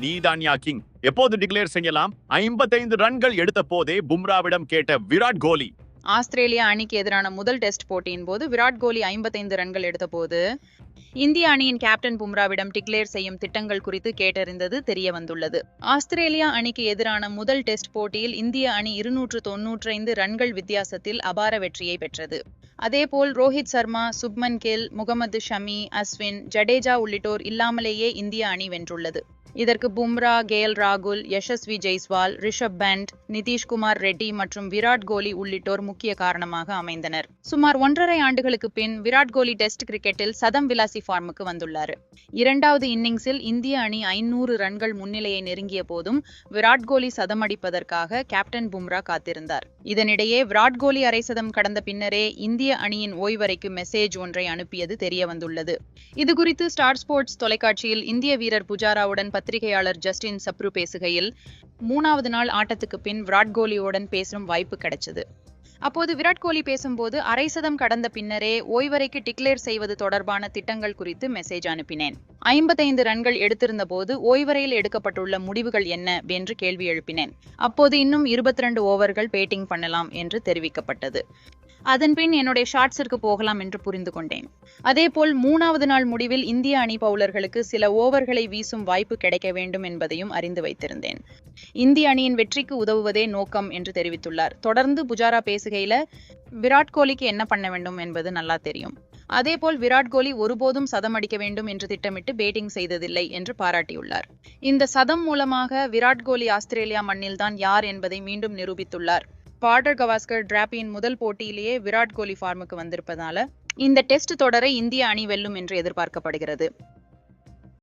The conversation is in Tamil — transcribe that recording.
நீதான்யா கிங், எப்போது டிக்ளேர் செய்யலாம்? 55 ரன்கள் எடுத்த போதே பும்ராவிடம் கேட்ட விராட் கோலி. ஆஸ்திரேலியா அணிக்கு எதிரான முதல் டெஸ்ட் போட்டியின் போது விராட் கோலி 55 ரன்கள் எடுத்தபோது இந்திய அணியின் கேப்டன் பும்ராவிடம் டிக்ளேர் செய்யும் திட்டங்கள் குறித்து கேட்டறிந்தது தெரிய வந்துள்ளது. ஆஸ்திரேலியா அணிக்கு எதிரான முதல் டெஸ்ட் போட்டியில் இந்திய அணி 295 ரன்கள் வித்தியாசத்தில் அபார வெற்றியை பெற்றது. அதேபோல் ரோஹித் சர்மா, சுப்மன் கில், முகமது ஷமி, அஸ்வின், ஜடேஜா உள்ளிட்டோர் இல்லாமலேயே இந்திய அணி வென்றுள்ளது. இதற்கு பும்ரா, கேஎல் ராகுல், யசஸ்வி ஜெய்ஸ்வால், ரிஷப் பண்ட், நிதிஷ்குமார் ரெட்டி மற்றும் விராட் கோலி உள்ளிட்டோர் முக்கிய காரணமாக அமைந்தனர். சுமார் 1.5 ஆண்டுகளுக்கு பின் விராட் கோலி டெஸ்ட் கிரிக்கெட்டில் சதம் விலாசி ஃபார்முக்கு வந்துள்ளார். இரண்டாவது இன்னிங்ஸில் இந்திய அணி 500 ரன்கள் முன்னிலையை நெருங்கிய போதும் விராட் கோலி சதம் அடிப்பதற்காக கேப்டன் பும்ரா காத்திருந்தார். இதனிடையே விராட் கோலி அரை சதம் கடந்த பின்னரே இந்திய அணியின் ஓய்வறைக்கு மெசேஜ் ஒன்றை அனுப்பியது தெரிய வந்துள்ளது. இதுகுறித்து ஸ்டார் ஸ்போர்ட்ஸ் தொலைக்காட்சியில் இந்திய வீரர் புஜாராவுடன் பத்திரிகையாளர் ஜஸ்டின் சப்ரு பேசுகையில், 3வது நாள் ஆட்டத்துக்கு பின் விராட் கோலியுடன் பேசும் வாய்ப்பு கிடைச்சது. அப்போது விராட் கோலி பேசும்போது அரை சதம் கடந்த பின்னரே ஓய்வறைக்கு டிக்ளேர் செய்வது தொடர்பான திட்டங்கள் குறித்து மெசேஜ் அனுப்பினேன். 55 ரன்கள் எடுத்திருந்த போது ஓய்வறையில் எடுக்கப்பட்டுள்ள முடிவுகள் என்ன என்று கேள்வி எழுப்பினேன். அப்போது இன்னும் 22 ஓவர்கள் பேட்டிங் பண்ணலாம் என்று தெரிவிக்கப்பட்டது. அதன்பின் என்னுடைய ஷாட்ஸிற்கு போகலாம் என்று புரிந்து கொண்டேன். அதேபோல் 3வது நாள் முடிவில் இந்திய அணி பவுலர்களுக்கு சில ஓவர்களை வீசும் வாய்ப்பு கிடைக்க வேண்டும் என்பதையும் அறிந்து வைத்திருந்தேன். இந்திய அணியின் வெற்றிக்கு உதவுவதே நோக்கம் என்று தெரிவித்துள்ளார். தொடர்ந்து புஜாரா பேசுகையில, விராட் கோலிக்கு என்ன பண்ண வேண்டும் என்பது நல்லா தெரியும். அதேபோல் விராட் கோலி ஒருபோதும் சதம் அடிக்க வேண்டும் என்று திட்டமிட்டு பேட்டிங் செய்ததில்லை என்று பாராட்டியுள்ளார். இந்த சதம் மூலமாக விராட் கோலி ஆஸ்திரேலியா மண்ணில்தான் யார் என்பதை மீண்டும் நிரூபித்துள்ளார். பார்டர் கவாஸ்கர் டிராபியின் முதல் போட்டியிலேயே விராட் கோலி ஃபார்முக்கு வந்திருப்பதால இந்த டெஸ்ட் தொடரை இந்திய அணி வெல்லும் என்று எதிர்பார்க்கப்படுகிறது.